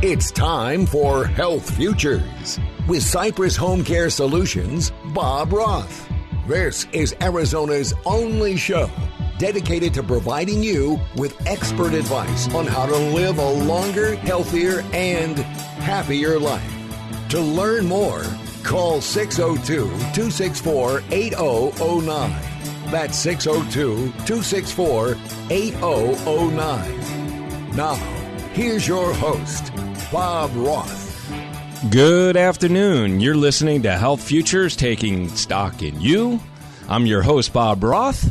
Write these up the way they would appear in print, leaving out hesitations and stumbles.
It's time for Health Futures with Cypress Home Care Solutions, Bob Roth. This is Arizona's only show dedicated to providing you with expert advice on how to live a longer, healthier, and happier life. To learn more, call 602-264-8009. That's 602-264-8009. Now, here's your host, Bob Roth. Good afternoon. You're listening to Health Futures, taking stock in you. I'm your host, Bob Roth,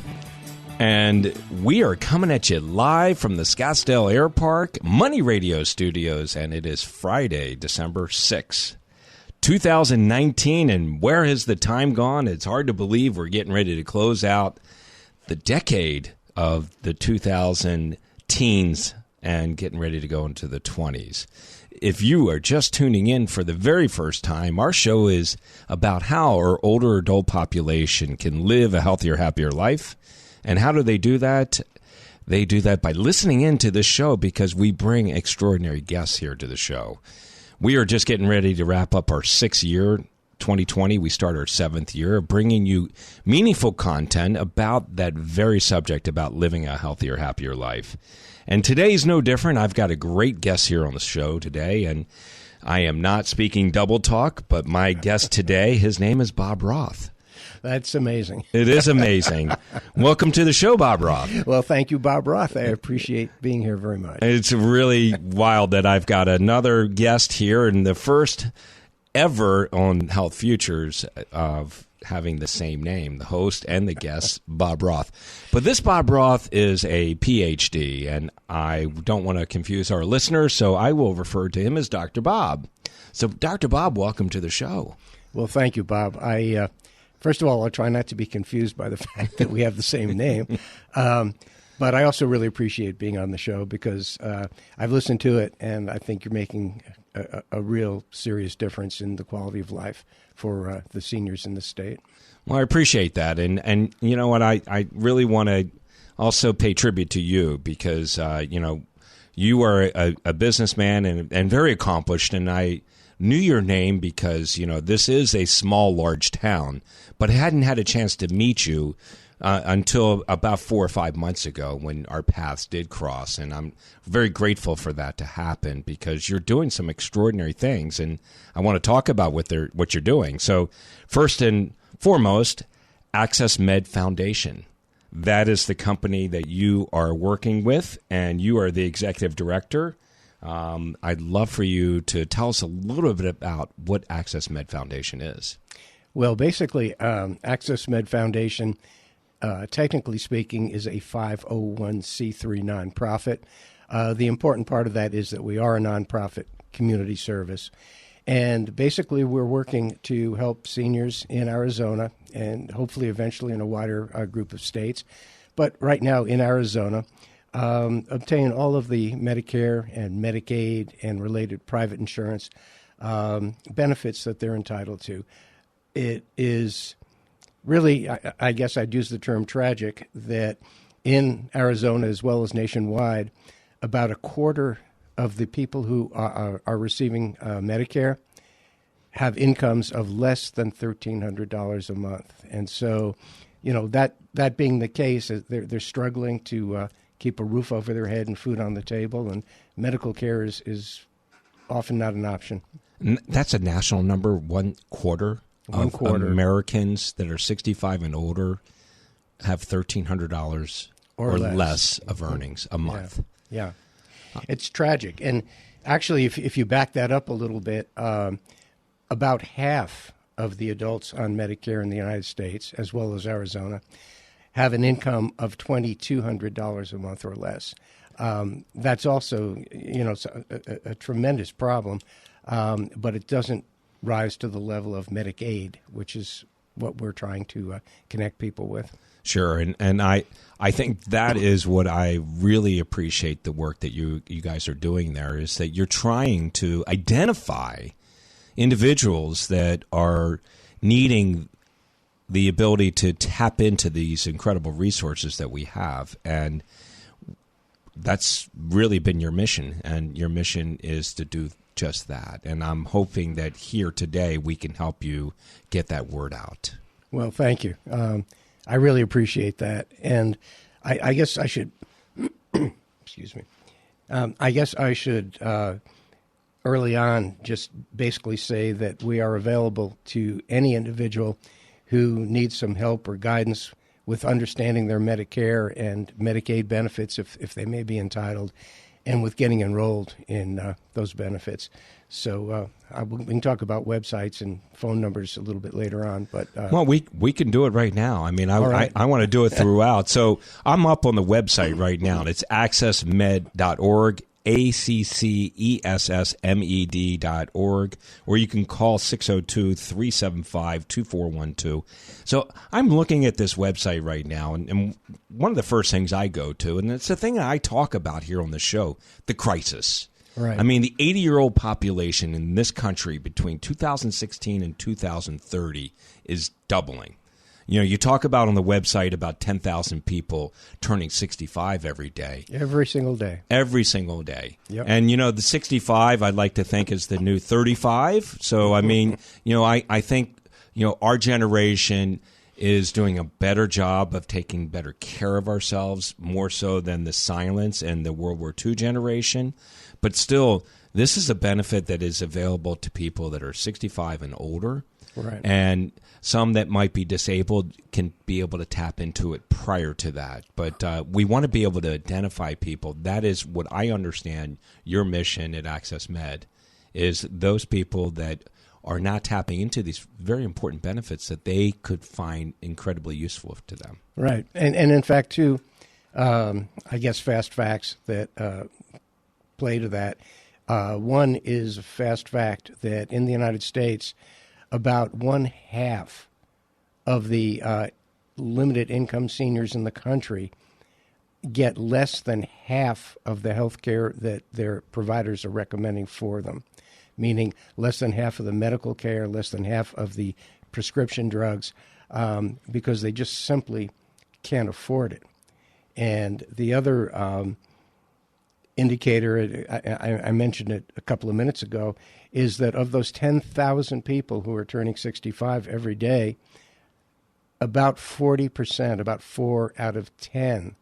and we are coming at you live from the Scottsdale Air Park Money Radio Studios, and it is Friday, December 6th, 2019, and where has the time gone? It's hard to believe we're getting ready to close out the decade of the 2000 teens and getting ready to go into the 20s. If you are just tuning in for the very first time, our show is about how our older adult population can live a healthier, happier life. And how do they do that? They do that by listening in to this show because we bring extraordinary guests here to the show. We are just getting ready to wrap up our 6th year, 2020. We start our 7th year, bringing you meaningful content about that very subject, about living a healthier, happier life. And today's no different. I've got a great guest here on the show today, and I am not speaking double talk, but my guest today, his name is Bob Roth. That's amazing. It is amazing. Welcome to the show, Bob Roth. Well, thank you, Bob Roth. I appreciate being here very much. It's really wild that I've got another guest here, and the first ever on Health Futures of having the same name, the host and the guest, Bob Roth. But this Bob Roth is a PhD, and I don't want to confuse our listeners, so I will refer to him as Dr. Bob. So, Dr. Bob, welcome to the show. Well, thank you, Bob. First of all, I'll try not to be confused by the fact that we have the same name. But I also really appreciate being on the show because I've listened to it, and I think you're making a real serious difference in the quality of life for the seniors in the state. Well, I appreciate that. And you know what? I really want to also pay tribute to you because, you are a businessman and very accomplished, and I knew your name because, this is a small, large town, but I hadn't had a chance to meet you until about 4 or 5 months ago when our paths did cross. And I'm very grateful for that to happen because you're doing some extraordinary things, and I want to talk about what you're doing. So first and foremost, Access Med Foundation. That is the company that you are working with, and you are the executive director. I'd love for you to tell us a little bit about what Access Med Foundation is. Well, basically, Access Med Foundation, technically speaking, is a 501c3 nonprofit. The important part of that is that we are a nonprofit community service. And basically, we're working to help seniors in Arizona and hopefully eventually in a wider group of states. But right now in Arizona, obtain all of the Medicare and Medicaid and related private insurance benefits that they're entitled to. It is really, I guess I'd use the term tragic, that in Arizona as well as nationwide, about a quarter of the people who are receiving Medicare have incomes of less than $1,300 a month. And so, that being the case, they're struggling to keep a roof over their head and food on the table, and medical care is often not an option. That's a national number, one quarter of Americans that are 65 and older have $1,300 or less of earnings a month. Yeah. It's tragic. And actually, if you back that up a little bit, about half of the adults on Medicare in the United States, as well as Arizona, have an income of $2,200 a month or less. That's also, a tremendous problem, but it doesn't rise to the level of Medicaid, which is what we're trying to connect people with. Sure, and I think that is what I really appreciate the work that you guys are doing there, is that you're trying to identify individuals that are needing the ability to tap into these incredible resources that we have. And that's really been your mission, and your mission is to do just that. And I'm hoping that here today we can help you get that word out. Well, thank you. I really appreciate that. And I guess I should, excuse me, I guess I should early on just basically say that we are available to any individual who needs some help or guidance with understanding their Medicare and Medicaid benefits if they may be entitled, and with getting enrolled in those benefits. So we can talk about websites and phone numbers a little bit later on. But well, we can do it right now. I mean, right. I want to do it throughout. So I'm up on the website right now. It's accessmed.org, ACCESSMED.org, or you can call 602-375-2412. So I'm looking at this website right now, and one of the first things I go to, and it's the thing that I talk about here on the show, the crisis. Right. I mean, the 80-year-old population in this country between 2016 and 2030 is doubling. You know, you talk about on the website about 10,000 people turning 65 every day. Every single day. Every single day. Yep. And, you know, the 65, I'd like to think, is the new 35. So, I mean, you know, I think, you know, our generation is doing a better job of taking better care of ourselves, more so than the silence and the World War II generation. But still, this is a benefit that is available to people that are 65 and older. Right. And some that might be disabled can be able to tap into it prior to that. But we want to be able to identify people. That is what I understand your mission at Access Med is those people that are not tapping into these very important benefits that they could find incredibly useful to them. Right. And in fact, too, I guess fast facts that play to that. One is a fast fact that in the United States, about 1/2 of the limited income seniors in the country get less than half of the health care that their providers are recommending for them, meaning less than half of the medical care, less than half of the prescription drugs, because they just simply can't afford it. And the other indicator, I mentioned it a couple of minutes ago, is that of those 10,000 people who are turning 65 every day, about 40%, about 4 out of 10,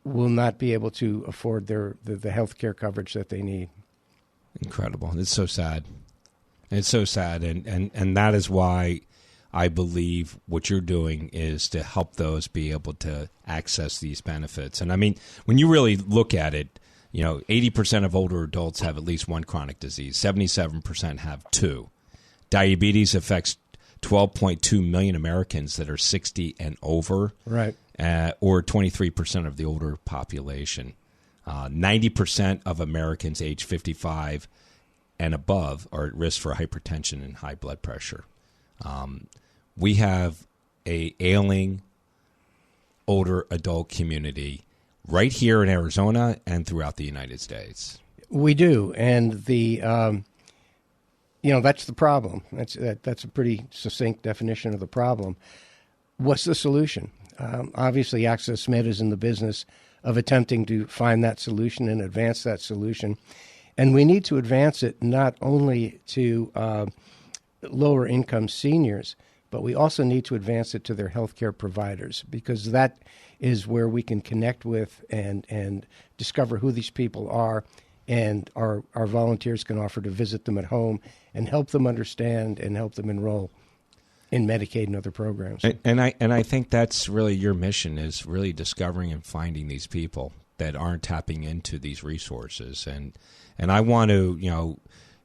will not be able to afford the health care coverage that they need. Incredible. It's so sad. It's so sad. And that is why I believe what you're doing is to help those be able to access these benefits. And I mean, when you really look at it, you know, 80% of older adults have at least one chronic disease. 77% have two. Diabetes affects 12.2 million Americans that are 60 and over, right? Or 23% of the older population. 90% of Americans age 55 and above are at risk for hypertension and high blood pressure. We have a ailing older adult community right here in Arizona and throughout the United States. We do, and the that's the problem. That's a pretty succinct definition of the problem. What's the solution? Obviously, Access Med is in the business of attempting to find that solution and advance that solution, and we need to advance it not only to lower income seniors, but we also need to advance it to their healthcare providers, because that is where we can connect with and discover who these people are, and our volunteers can offer to visit them at home and help them understand and help them enroll in Medicaid and other programs. And I think that's really your mission, is really discovering and finding these people that aren't tapping into these resources. And I want to, you know,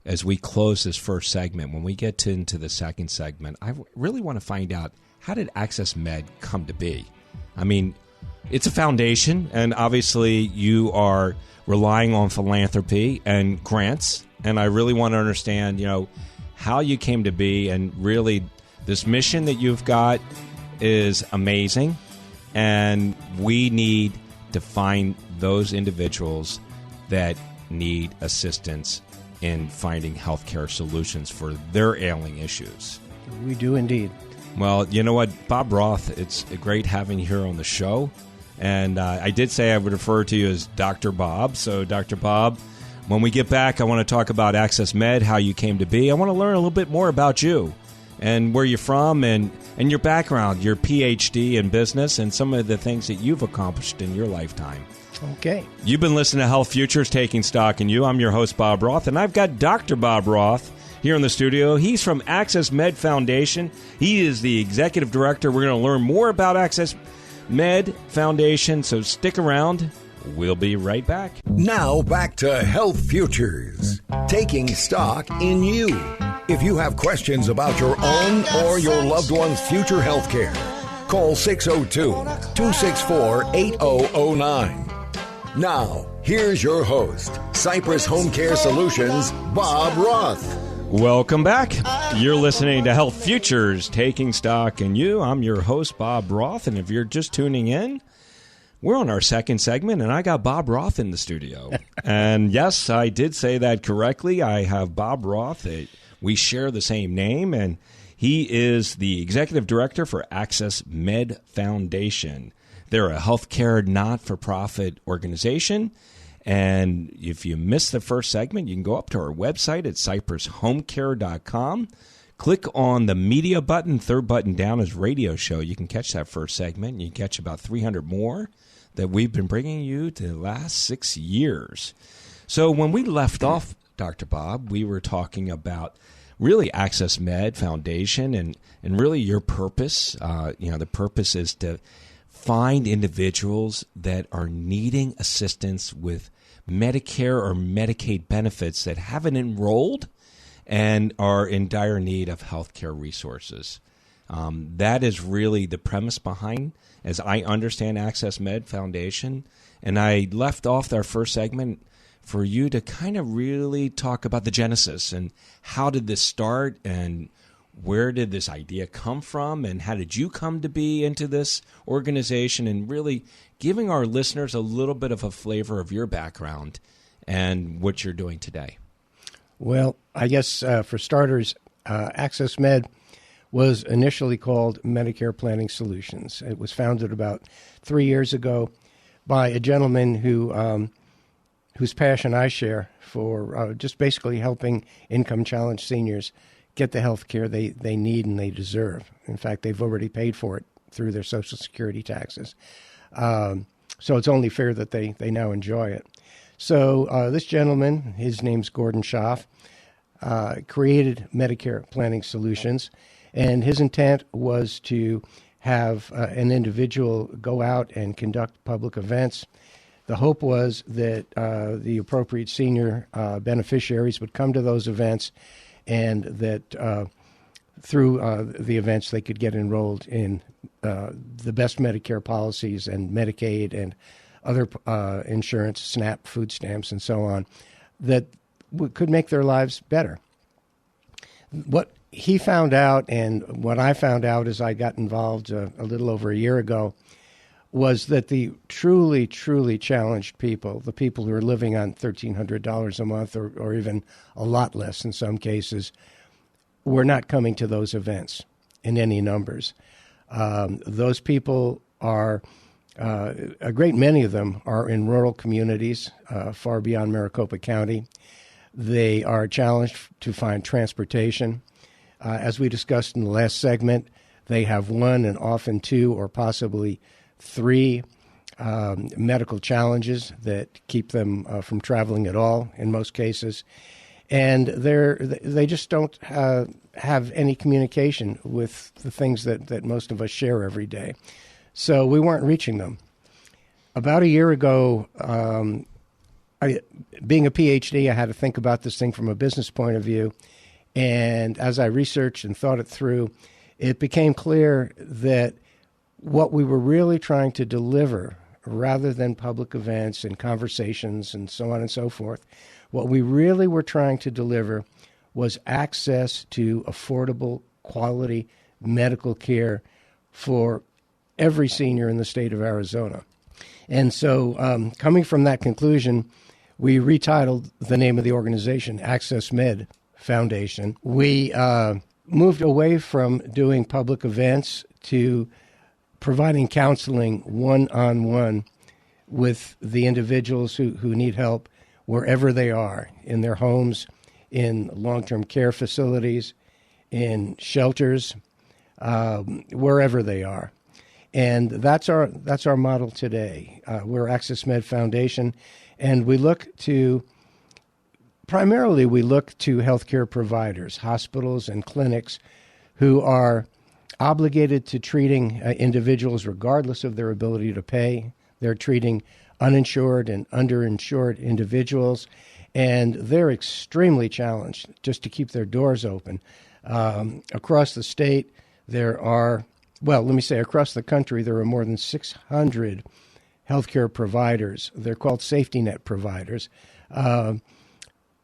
as we close this first segment, when we get into the second segment, I really want to find out, how did Access Med come to be? I mean, it's a foundation, and obviously you are relying on philanthropy and grants, and I really want to understand, you know, how you came to be, and really this mission that you've got is amazing, and we need to find those individuals that need assistance in finding healthcare solutions for their ailing issues. We do indeed. Well, you know what, Bob Roth, it's great having you here on the show. And I did say I would refer to you as Dr. Bob. So, Dr. Bob, when we get back, I want to talk about Access Med, how you came to be. I want to learn a little bit more about you and where you're from and your background, your PhD in business, and some of the things that you've accomplished in your lifetime. Okay. You've been listening to Health Futures, Taking Stock in You. I'm your host, Bob Roth, and I've got Dr. Bob Roth here in the studio. He's from Access Med Foundation. He is the executive director. We're going to learn more about Access Med Foundation, so stick around. We'll be right back. Now back to Health Futures, taking stock in you. If you have questions about your own or your loved one's future health care, call 602-264-8009. Now, here's your host, Cypress Home Care Solutions, Bob Roth. Welcome back. You're listening to Health Futures, Taking Stock in You. I'm your host, Bob Roth, and if you're just tuning in, we're on our second segment, and I got Bob Roth in the studio. And yes, I did say that correctly. I have Bob Roth. We share the same name, and he is the executive director for Access Med Foundation. They're a healthcare not-for-profit organization. And if you missed the first segment, you can go up to our website at cypresshomecare.com. Click on the media button. Third button down is radio show. You can catch that first segment. You can catch about 300 more that we've been bringing you to the last 6 years. So when we left off, Dr. Bob, we were talking about really Access Med Foundation and really your purpose. The purpose is to find individuals that are needing assistance with Medicare or Medicaid benefits that haven't enrolled and are in dire need of healthcare resources. That is really the premise behind, as I understand, Access Med Foundation. And I left off our first segment for you to kind of really talk about the genesis and how did this start and where did this idea come from and how did you come to be into this organization, and really giving our listeners a little bit of a flavor of your background and what you're doing today. Well, I guess for starters, Access Med was initially called Medicare Planning Solutions. It was founded about 3 years ago by a gentleman whose passion I share for just basically helping income-challenged seniors get the health care they need and they deserve. In fact, they've already paid for it through their Social Security taxes. So it's only fair that they now enjoy it. So this gentleman, his name's Gordon Schaaf, created Medicare Planning Solutions, and his intent was to have an individual go out and conduct public events. The hope was that the appropriate senior beneficiaries would come to those events, and that through the events they could get enrolled in the best Medicare policies and Medicaid and other insurance, SNAP, food stamps, and so on, that could make their lives better. What he found out and what I found out as I got involved a little over a year ago was that the truly, truly challenged people, the people who are living on $1,300 a month or even a lot less in some cases, were not coming to those events in any numbers. Those people are, a great many of them are in rural communities far beyond Maricopa County. They are challenged to find transportation. As we discussed in the last segment, they have one and often two or possibly three medical challenges that keep them from traveling at all in most cases. And they just don't have any communication with the things that most of us share every day. So we weren't reaching them. About a year ago, being a PhD, I had to think about this thing from a business point of view. And as I researched and thought it through, it became clear that what we were really trying to deliver, rather than public events and conversations and so on and so forth, what we really were trying to deliver was access to affordable, quality medical care for every senior in the state of Arizona. And so coming from that conclusion, we retitled the name of the organization Access Med Foundation. We moved away from doing public events to providing counseling one-on-one with the individuals who need help wherever they are, in their homes, in long-term care facilities, in shelters, wherever they are. And that's our model today. We're Access Med Foundation, and we look to healthcare providers, hospitals and clinics who are obligated to treating individuals regardless of their ability to pay. They're treating uninsured and underinsured individuals, and they're extremely challenged just to keep their doors open. Across the state, across the country, there are more than 600 healthcare providers. They're called safety net providers.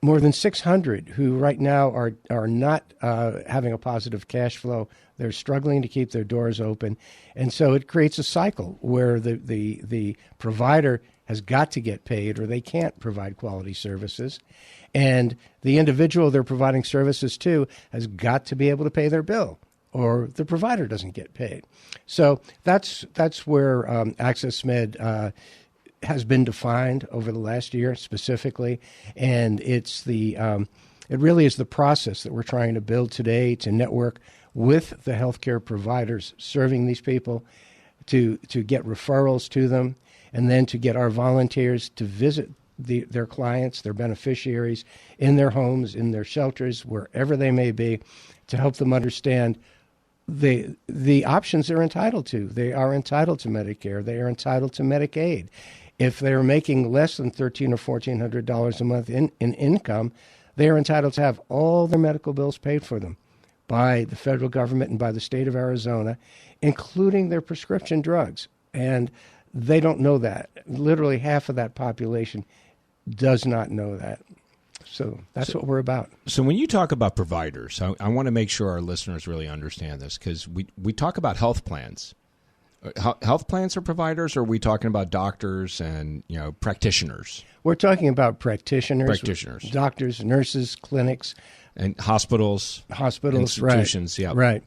More than 600 who right now are not having a positive cash flow. They're struggling to keep their doors open. And so it creates a cycle where the provider has got to get paid, or they can't provide quality services. And the individual they're providing services to has got to be able to pay their bill, or the provider doesn't get paid. So that's where Access Med has been defined over the last year specifically, and it really is the process that we're trying to build today to network with the healthcare providers serving these people, to get referrals to them, and then to get our volunteers to visit their clients, their beneficiaries, in their homes, in their shelters, wherever they may be, to help them understand the options they're entitled to. They are entitled to Medicare. They are entitled to Medicaid. If they're making less than $1,300 or $1,400 a month in income, they are entitled to have all their medical bills paid for them by the federal government and by the state of Arizona, including their prescription drugs. And they don't know that. Literally half of that population does not know that. So that's what we're about. So when you talk about providers, I want to make sure our listeners really understand this, because we talk about health plans. Health plans are providers, or are we talking about doctors and practitioners? We're talking about practitioners, doctors, nurses, clinics, and hospitals, institutions. Right,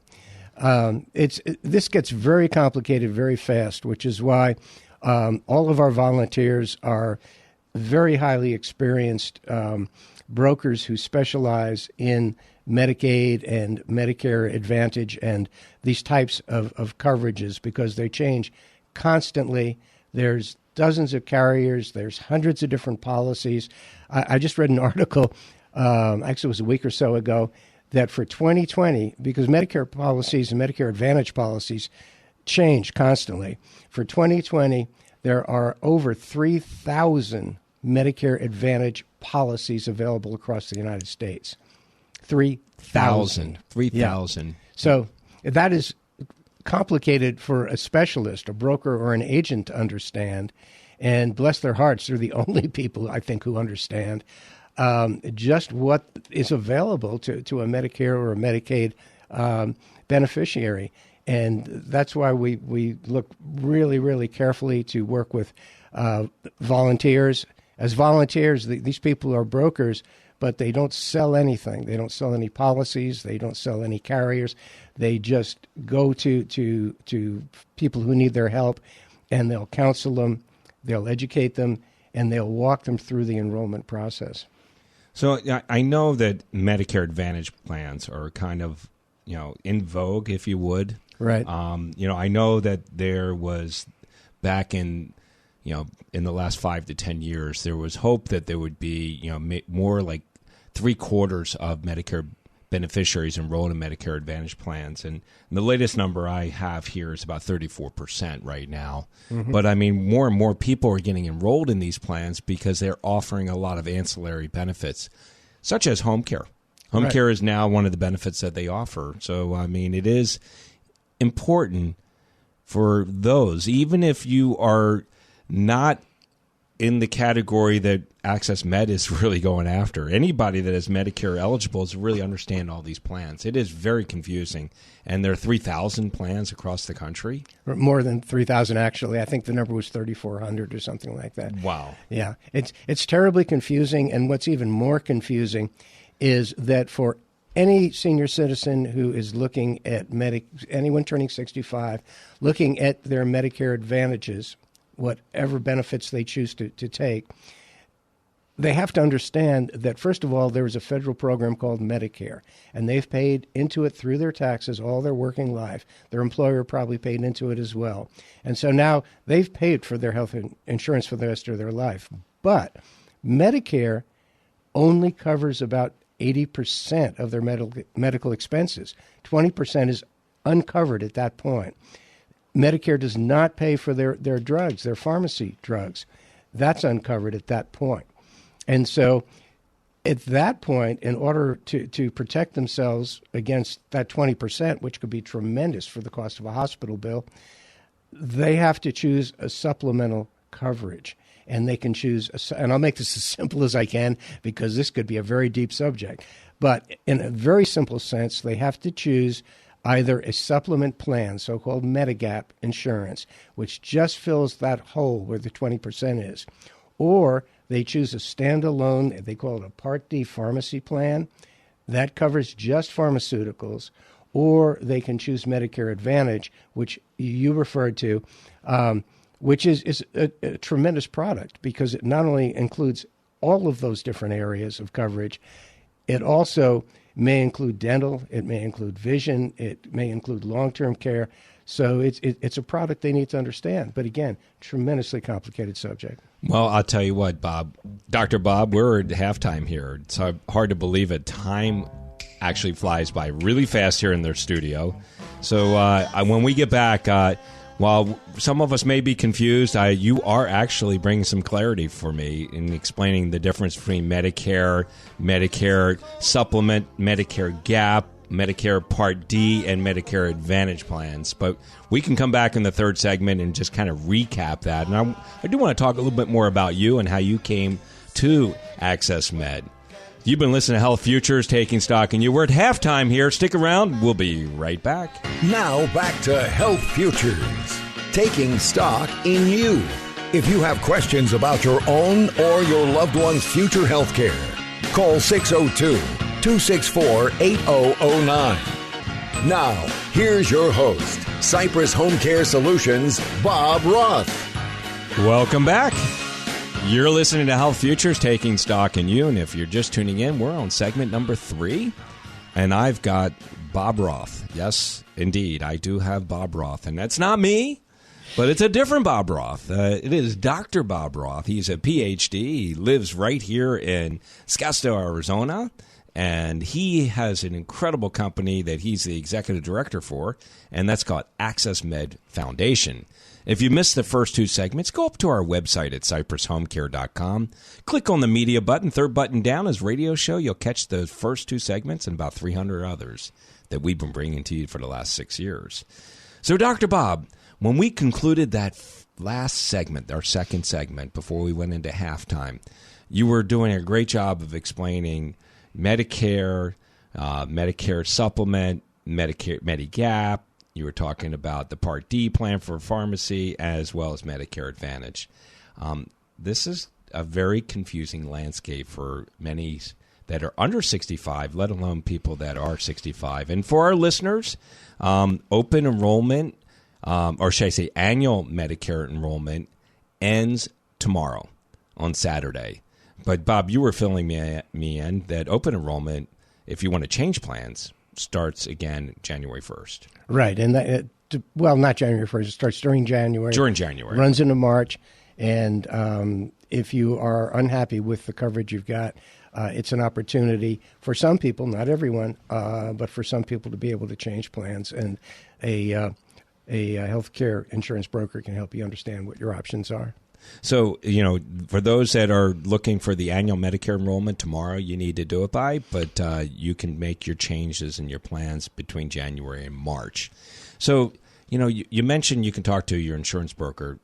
right. This gets very complicated very fast, which is why all of our volunteers are very highly experienced brokers who specialize in Medicaid and Medicare Advantage and these types of coverages, because they change constantly. There's dozens of carriers. There's hundreds of different policies. I just read an article, actually it was a week or so ago, that for 2020, because Medicare policies and Medicare Advantage policies change constantly, for 2020, there are over 3,000 Medicare Advantage policies available across the United States. 3,000. 3,000. Yeah. So that is complicated for a specialist, a broker, or an agent to understand. And bless their hearts, they're the only people, I think, who understand just what is available to a Medicare or a Medicaid beneficiary. And that's why we look really, really carefully to work with volunteers. As volunteers, these people are brokers, but they don't sell anything. They don't sell any policies. They don't sell any carriers. They just go to people who need their help, and they'll counsel them, they'll educate them, and they'll walk them through the enrollment process. So I know that Medicare Advantage plans are kind of, in vogue, if you would. Right. I know that there was back in the last 5 to 10 years, there was hope that there would be, more like 3/4 of Medicare beneficiaries enrolled in Medicare Advantage plans. And the latest number I have here is about 34% right now. Mm-hmm. But I mean, more and more people are getting enrolled in these plans because they're offering a lot of ancillary benefits, such as home care. Home care is now one of the benefits that they offer. So, I mean, it is important for those, even if you are not in the category that Access Med is really going after. Anybody that is Medicare eligible is really understand all these plans. It is very confusing. And there are 3,000 plans across the country. More than 3,000, actually. I think the number was 3,400 or something like that. Wow. Yeah. It's terribly confusing. And what's even more confusing is that for any senior citizen who is looking at anyone turning 65, looking at their Medicare Advantages, whatever benefits they choose to take, they have to understand that, first of all, there is a federal program called Medicare, and they've paid into it through their taxes all their working life. Their employer probably paid into it as well. And so now they've paid for their health insurance for the rest of their life. But Medicare only covers about 80% of their medical expenses. 20% is uncovered at that point. Medicare does not pay for their drugs, their pharmacy drugs. That's uncovered at that point. And so at that point, in order to protect themselves against that 20%, which could be tremendous for the cost of a hospital bill, they have to choose a supplemental coverage. And they can choose, and I'll make this as simple as I can because this could be a very deep subject. But in a very simple sense, they have to choose either a supplement plan, so-called Medigap insurance, which just fills that hole where the 20% is, or they choose a standalone, they call it a Part D pharmacy plan, that covers just pharmaceuticals, or they can choose Medicare Advantage, which you referred to, which is a tremendous product because it not only includes all of those different areas of coverage, it also may include dental, it may include vision, it may include long-term care. So it's a product they need to understand. But again, tremendously complicated subject. Well, I'll tell you what, Bob. Dr. Bob, we're at halftime here. It's hard to believe it. Time actually flies by really fast here in their studio. So when we get back, while some of us may be confused, you are actually bringing some clarity for me in explaining the difference between Medicare, Medicare Supplement, Medicare Gap, Medicare Part D, and Medicare Advantage plans. But we can come back in the third segment and just kind of recap that. And I do want to talk a little bit more about you and how you came to Access Med. You've been listening to Health Futures, Taking Stock in You. We're at halftime here. Stick around. We'll be right back. Now back to Health Futures, Taking Stock in You. If you have questions about your own or your loved one's future health care, call 602-264-8009. Now, here's your host, Cypress Home Care Solutions, Bob Roth. Welcome back. You're listening to Health Futures, Taking Stock in You. And if you're just tuning in, we're on segment number 3. And I've got Bob Roth. Yes, indeed, I do have Bob Roth. And that's not me, but it's a different Bob Roth. It is Dr. Bob Roth. He's a Ph.D. He lives right here in Scottsdale, Arizona. And he has an incredible company that he's the executive director for, and that's called Access Med Foundation. If you missed the first 2 segments, go up to our website at cypresshomecare.com. Click on the media button. Third button down is radio show. You'll catch the first 2 segments and about 300 others that we've been bringing to you for the last 6 years. So, Dr. Bob, when we concluded that last segment, our second segment, before we went into halftime, you were doing a great job of explaining Medicare, Medicare Supplement, Medicare Medigap. You were talking about the Part D plan for pharmacy as well as Medicare Advantage. This is a very confusing landscape for many that are under 65, let alone people that are 65. And for our listeners, open enrollment, or should I say annual Medicare enrollment, ends tomorrow on Saturday. But, Bob, you were filling me in that open enrollment, if you want to change plans, starts again January 1st. Right. And not January 1st. It starts during January. During January. Runs into March. And if you are unhappy with the coverage you've got, it's an opportunity for some people, not everyone, but for some people to be able to change plans. And a healthcare insurance broker can help you understand what your options are. So, for those that are looking for the annual Medicare enrollment tomorrow, you need to do it by, but you can make your changes in your plans between January and March. So, you mentioned you can talk to your insurance broker.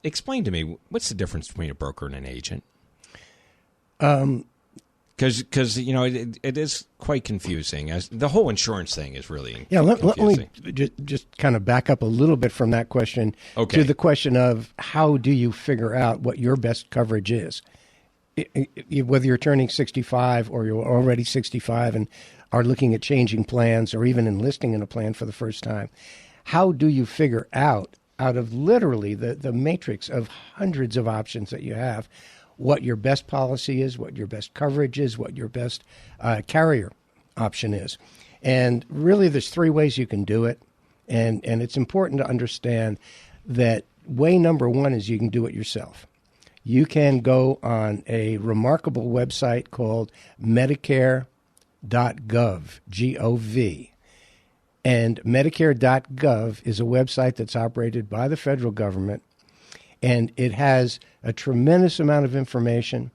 Explain to me, what's the difference between a broker and an agent? Because it is quite confusing. The whole insurance thing is really confusing. Let me just kind of back up a little bit from that question to the question of how do you figure out what your best coverage is? Whether you're turning 65 or you're already 65 and are looking at changing plans or even enlisting in a plan for the first time. How do you figure out of literally the matrix of hundreds of options that you have, what your best policy is, what your best coverage is, what your best carrier option is? And really, there's three ways you can do it. And it's important to understand that way number one is you can do it yourself. You can go on a remarkable website called Medicare.gov, G-O-V. And Medicare.gov is a website that's operated by the federal government, and it has a tremendous amount of information,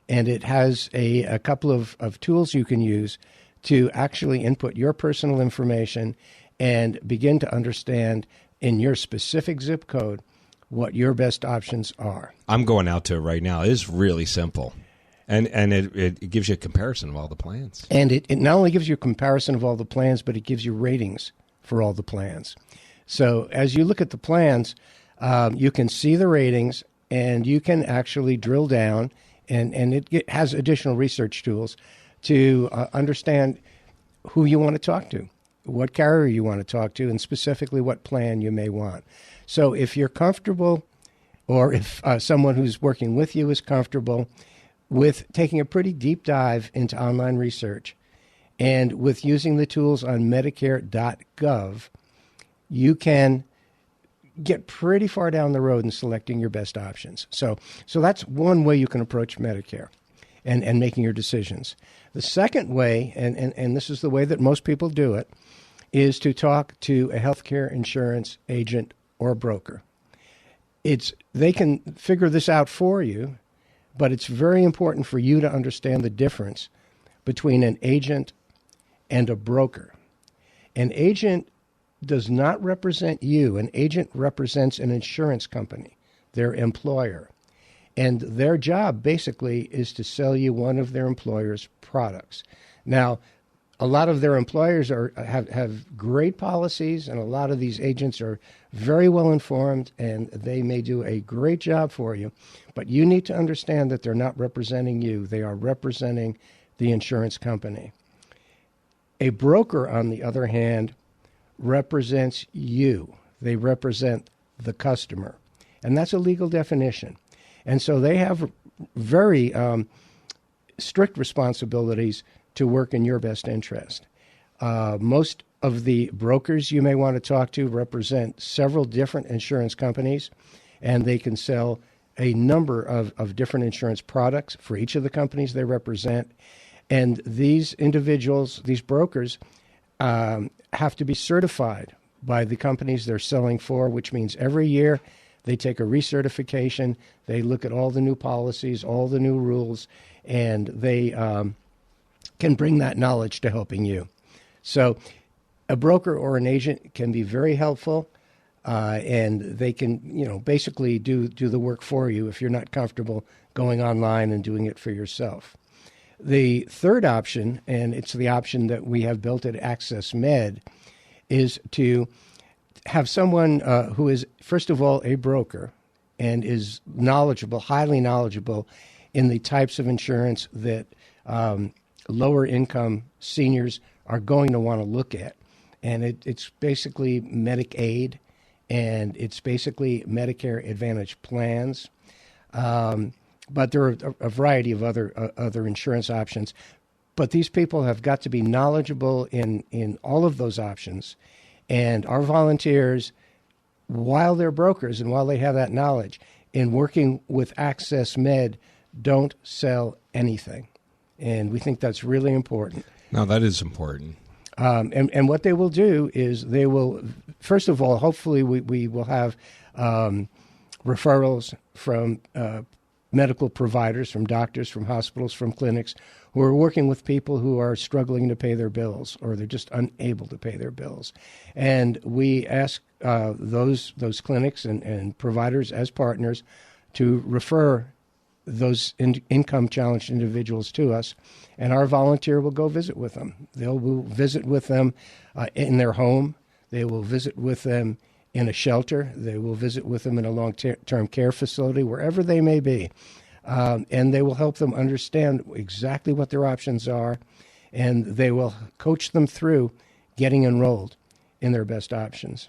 and it has a couple of tools you can use to actually input your personal information and begin to understand in your specific zip code what your best options are. I'm going out to it right now. It is really simple. And it gives you a comparison of all the plans. And it not only gives you a comparison of all the plans, but it gives you ratings for all the plans. So as you look at the plans, you can see the ratings, and you can actually drill down, and it has additional research tools to understand who you want to talk to, what carrier you want to talk to, and specifically what plan you may want. So if you're comfortable, or if someone who's working with you is comfortable with taking a pretty deep dive into online research and with using the tools on Medicare.gov, you can get pretty far down the road in selecting your best options. So that's one way you can approach Medicare and making your decisions. The second way, and this is the way that most people do it, is to talk to a healthcare insurance agent or broker. They can figure this out for you, but it's very important for you to understand the difference between an agent and a broker. An agent does not represent you. An agent represents an insurance company, their employer. And their job basically is to sell you one of their employer's products. Now, a lot of their employers have great policies, and a lot of these agents are very well informed, and they may do a great job for you. But you need to understand that they're not representing you. They are representing the insurance company. A broker, on the other hand, represents you. They represent the customer. And that's a legal definition. And so they have very strict responsibilities to work in your best interest. Most of the brokers you may want to talk to represent several different insurance companies, and they can sell a number of different insurance products for each of the companies they represent. And these individuals, these brokers, have to be certified by the companies they're selling for, which means every year they take a recertification. They look at all the new policies, all the new rules, and they can bring that knowledge to helping you. So a broker or an agent can be very helpful, and they can, basically do the work for you if you're not comfortable going online and doing it for yourself. The third option, and it's the option that we have built at Access Med, is to have someone who is, first of all, a broker and is knowledgeable, highly knowledgeable in the types of insurance that lower income seniors are going to want to look at. And it's basically Medicaid, and it's basically Medicare Advantage plans. But there are a variety of other insurance options. But these people have got to be knowledgeable in all of those options. And our volunteers, while they're brokers and while they have that knowledge, in working with Access Med, don't sell anything. And we think that's really important. No, that is important. And what they will do is they will, first of all, hopefully we will have referrals from medical providers, from doctors, from hospitals, from clinics, who are working with people who are struggling to pay their bills, or they're just unable to pay their bills. And we ask those clinics and providers as partners to refer those income-challenged individuals to us, and our volunteer will go visit with them. They'll visit with them in their home. They will visit with them in a shelter. They will visit with them in a long-term care facility, wherever they may be. And they will help them understand exactly what their options are and they will coach them through getting enrolled in their best options.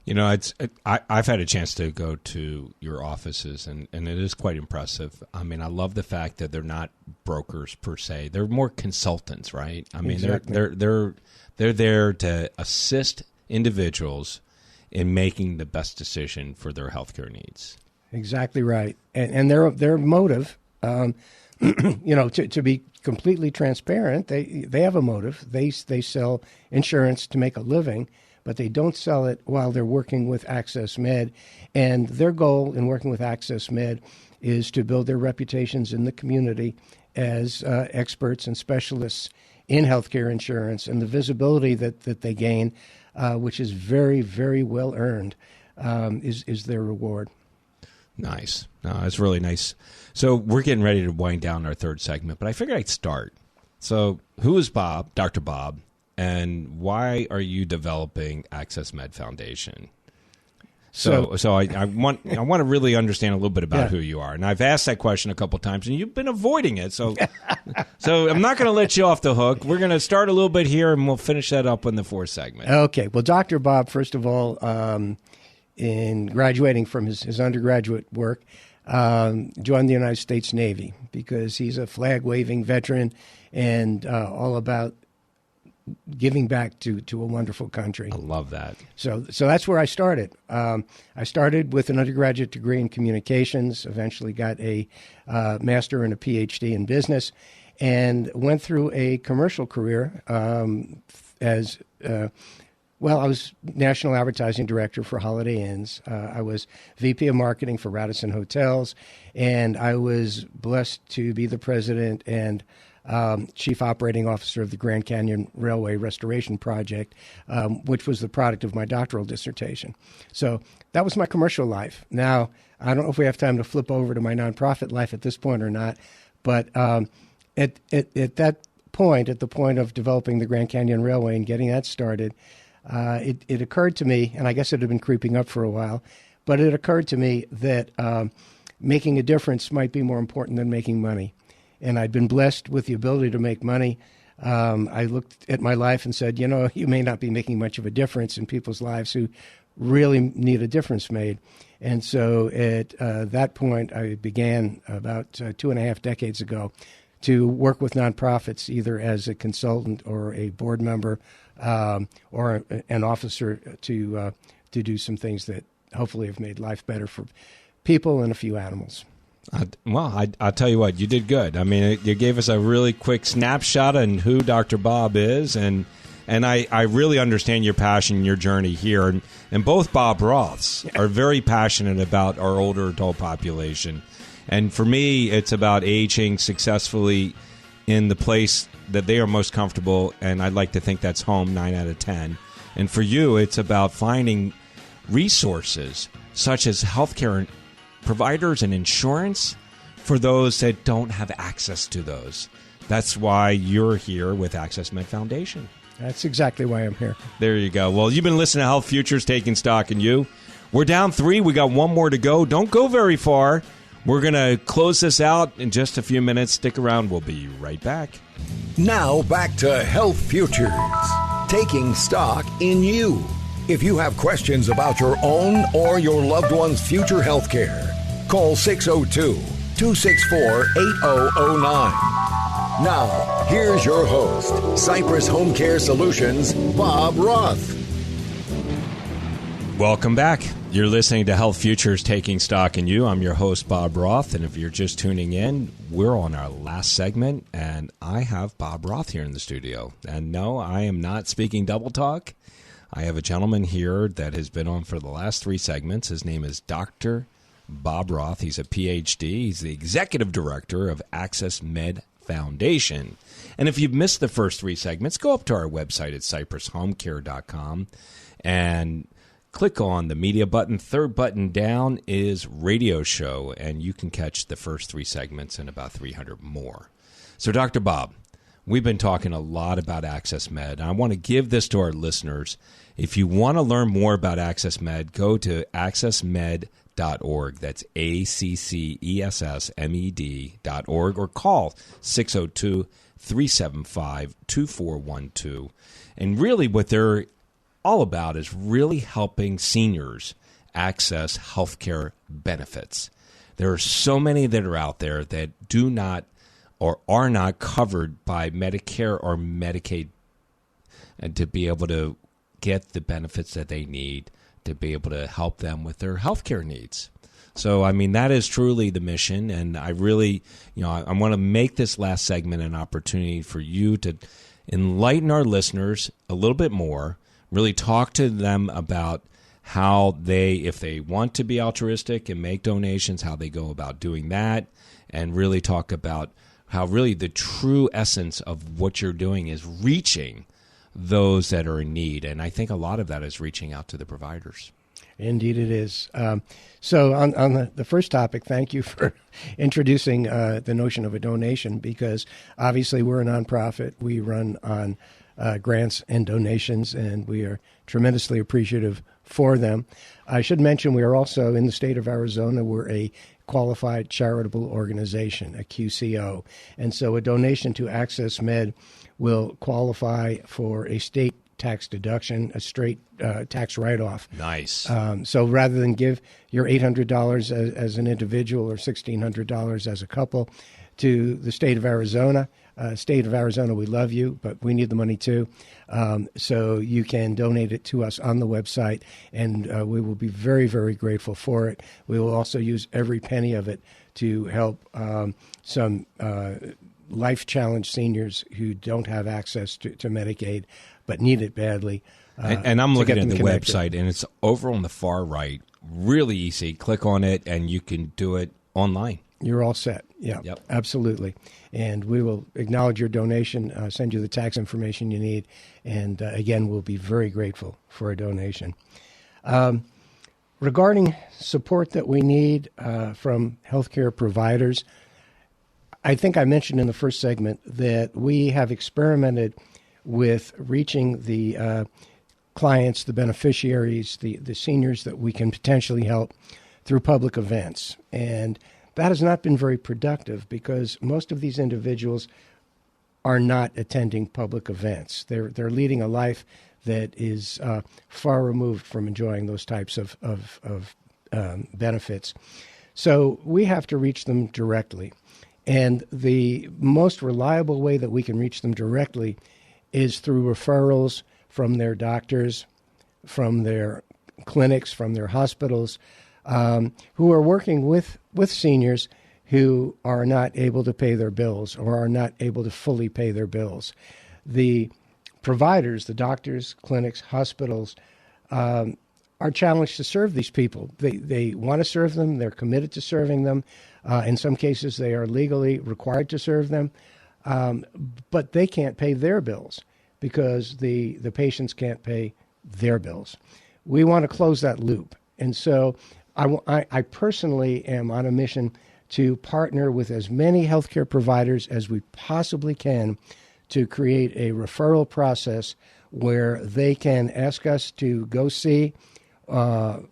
You know, I've had a chance to go to your offices, and it is quite impressive. I mean, I love the fact that they're not brokers per se; they're more consultants, right? I mean, Exactly. they're there to assist individuals in making the best decision for their healthcare needs. Exactly right, and their motive, to be completely transparent, they have a motive. They sell insurance to make a living, but they don't sell it while they're working with Access Med. And their goal in working with Access Med is to build their reputations in the community as experts and specialists in healthcare insurance, and the visibility that they gain, which is very, very well earned, is their reward. Nice. No, it's really nice. So we're getting ready to wind down our third segment, but I figured I'd start. So who is Bob, Dr. Bob, and why are you developing Access Med Foundation? So I want to really understand a little bit about who you are, and I've asked that question a couple times, and you've been avoiding it. So I'm not going to let you off the hook. We're going to start a little bit here, and we'll finish that up in the fourth segment. Okay. Well, Dr. Bob, first of all, in graduating from his undergraduate work, joined the United States Navy because he's a flag-waving veteran and all about giving back to a wonderful country. I love that. So that's where I started. I started with an undergraduate degree in communications, eventually got a master and a PhD in business, and went through a commercial career as well, I was national advertising director for Holiday Inns. I was VP of marketing for Radisson Hotels, and I was blessed to be the president and chief operating officer of the Grand Canyon Railway Restoration Project, which was the product of my doctoral dissertation. So that was my commercial life. Now, I don't know if we have time to flip over to my nonprofit life at this point or not, but at that point, at the point of developing the Grand Canyon Railway and getting that started, it occurred to me, and I guess it had been creeping up for a while, but it occurred to me that making a difference might be more important than making money. And I'd been blessed with the ability to make money. I looked at my life and said, you may not be making much of a difference in people's lives who really need a difference made. And so at that point, I began about 2.5 decades ago to work with nonprofits, either as a consultant or a board member or an officer to do some things that hopefully have made life better for people and a few animals. I'll tell you what, you did good. I mean, you gave us a really quick snapshot on who Dr. Bob is, and I really understand your passion, your journey here. And both Bob Roths are very passionate about our older adult population. And for me, it's about aging successfully in the place that they are most comfortable, and I'd like to think that's home 9 out of 10. And for you, it's about finding resources such as healthcare providers and insurance for those that don't have access to those. That's why you're here with Access Med Foundation. That's exactly why I'm here. There you go. Well, you've been listening to Health Futures, Taking Stock in You. We're down 3. We got one more to go. Don't go very far. We're going to close this out in just a few minutes. Stick around. We'll be right back. Now back to Health Futures, taking stock in you. If you have questions about your own or your loved one's future health care, call 602-264-8009. Now, here's your host, Cypress Home Care Solutions, Bob Roth. Welcome back. You're listening to Health Futures, Taking Stock in You. I'm your host, Bob Roth, and if you're just tuning in, we're on our last segment, and I have Bob Roth here in the studio. And no, I am not speaking double talk. I have a gentleman here that has been on for the last 3 segments. His name is Dr. Bob Roth. He's a PhD. He's the executive director of Access Med Foundation. And if you've missed the first 3 segments, go up to our website at cypresshomecare.com and click on the media button. Third button down is radio show, and you can catch the first 3 segments and about 300 more. So, Dr. Bob, we've been talking a lot about Access Med. I want to give this to our listeners. If you want to learn more about Access Med, go to accessmed.org. That's ACCESSMED.org, or call 602 375-2412. And really what they're all about is really helping seniors access healthcare benefits. There are so many that are out there that do not or are not covered by Medicare or Medicaid, and to be able to get the benefits that they need to be able to help them with their healthcare needs. So, I mean, that is truly the mission, and I really, I want to make this last segment an opportunity for you to enlighten our listeners a little bit more, really talk to them about how they, if they want to be altruistic and make donations, how they go about doing that, and really talk about how really the true essence of what you're doing is reaching those that are in need. And I think a lot of that is reaching out to the providers. Indeed it is. So on the first topic, thank you for introducing the notion of a donation, because obviously we're a nonprofit. We run on grants and donations, and we are tremendously appreciative for them. I should mention we are also, in the state of Arizona, we're a qualified charitable organization, a QCO. And so a donation to Access Med will qualify for a state tax deduction, a straight tax write-off. Nice. So rather than give your $800 as an individual or $1,600 as a couple to the state of Arizona, we love you, but we need the money too. So you can donate it to us on the website, and we will be very, very grateful for it. We will also use every penny of it to help some life-challenged seniors who don't have access to Medicaid but need it badly. And I'm looking at the website, and it's over on the far right. Really easy. Click on it, and you can do it online. You're all set. Yeah, Yep. Absolutely. And we will acknowledge your donation, send you the tax information you need, and again, we'll be very grateful for a donation. Regarding support that we need from healthcare providers, I think I mentioned in the first segment that we have experimented with reaching the clients, the beneficiaries, the seniors that we can potentially help through public events. And that has not been very productive because most of these individuals are not attending public events. They're leading a life that is far removed from enjoying those types of benefits. So we have to reach them directly. And the most reliable way that we can reach them directly is through referrals from their doctors, from their clinics, from their hospitals, who are working with seniors who are not able to pay their bills or are not able to fully pay their bills. The providers, the doctors, clinics, hospitals, are challenged to serve these people. They want to serve them. They're committed to serving them. In some cases, they are legally required to serve them, but they can't pay their bills because the patients can't pay their bills. We want to close that loop. And so I personally am on a mission to partner with as many healthcare providers as we possibly can to create a referral process where they can ask us to go see an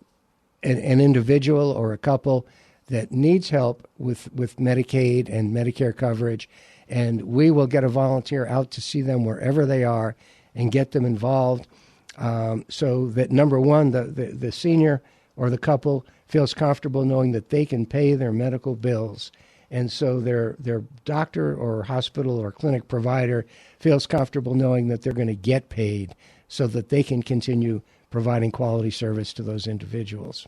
individual or a couple that needs help with Medicaid and Medicare coverage, and we will get a volunteer out to see them wherever they are and get them involved so that, number one, the senior or the couple feels comfortable knowing that they can pay their medical bills. And so their doctor or hospital or clinic provider feels comfortable knowing that they're going to get paid so that they can continue providing quality service to those individuals.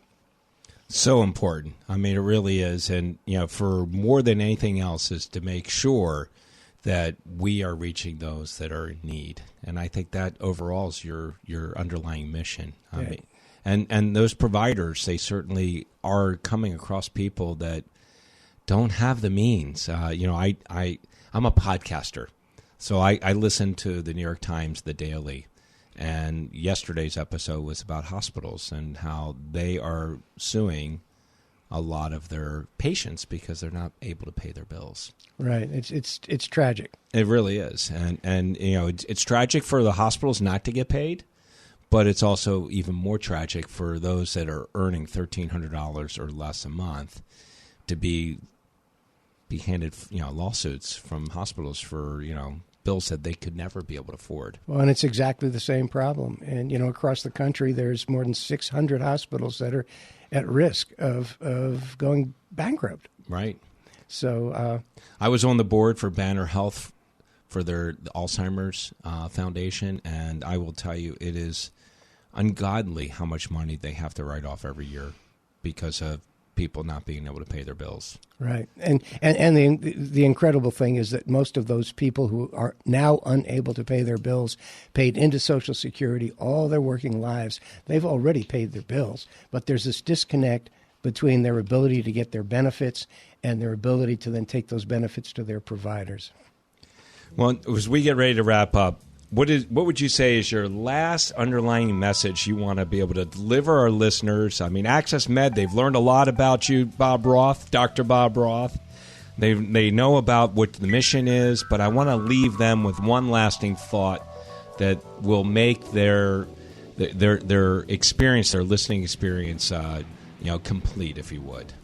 So important. I mean, it really is. And, for more than anything else is to make sure that we are reaching those that are in need. And I think that overall is your underlying mission. I mean, and those providers, they certainly are coming across people that don't have the means. I'm a podcaster, so I listen to the New York Times, The Daily, and yesterday's episode was about hospitals and how they are suing a lot of their patients because they're not able to pay their bills. Right. It's tragic. It really is. And it's tragic for the hospitals not to get paid, but it's also even more tragic for those that are earning $1,300 or less a month to be be handed, lawsuits from hospitals for, bills that they could never be able to afford. Well, and it's exactly the same problem. And, across the country, there's more than 600 hospitals that are at risk of going bankrupt. Right. So I was on the board for Banner Health for the Alzheimer's Foundation, and I will tell you it is ungodly how much money they have to write off every year because of people not being able to pay their bills. Right. And the incredible thing is that most of those people who are now unable to pay their bills paid into Social Security all their working lives. They've already paid their bills, but there's this disconnect between their ability to get their benefits and their ability to then take those benefits to their providers. Well, as we get ready to wrap up, what would you say is your last underlying message you want to be able to deliver our listeners? I mean, Access Med, they've learned a lot about you, Bob Roth, Dr. Bob Roth. They know about what the mission is, but I want to leave them with one lasting thought that will make their experience, their listening experience, complete, if you would.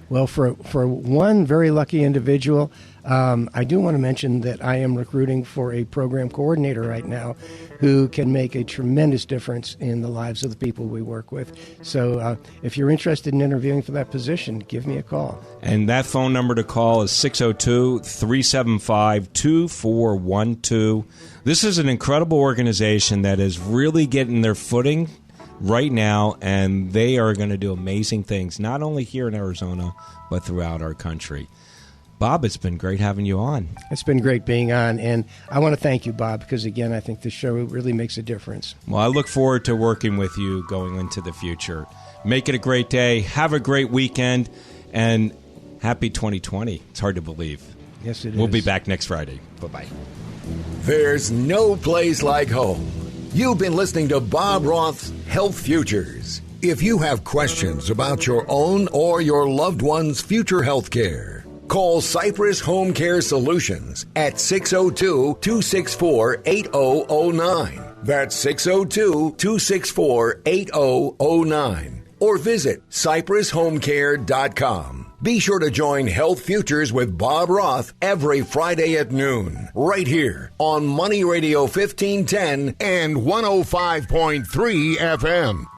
Well, for one very lucky individual, I do want to mention that I am recruiting for a program coordinator right now who can make a tremendous difference in the lives of the people we work with. So if you're interested in interviewing for that position, give me a call. And that phone number to call is 602-375-2412. This is an incredible organization that is really getting their footing right now, and they are going to do amazing things, not only here in Arizona, but throughout our country. Bob, it's been great having you on. It's been great being on, and I want to thank you, Bob, because, again, I think the show really makes a difference. Well, I look forward to working with you going into the future. Make it a great day. Have a great weekend, and happy 2020. It's hard to believe. Yes, it is. We'll be back next Friday. Bye-bye. There's no place like home. You've been listening to Bob Roth's Health Futures. If you have questions about your own or your loved one's future health care, call Cypress Home Care Solutions at 602-264-8009. That's 602-264-8009. Or visit cypresshomecare.com. Be sure to join Health Futures with Bob Roth every Friday at noon, right here on Money Radio 1510 and 105.3 FM.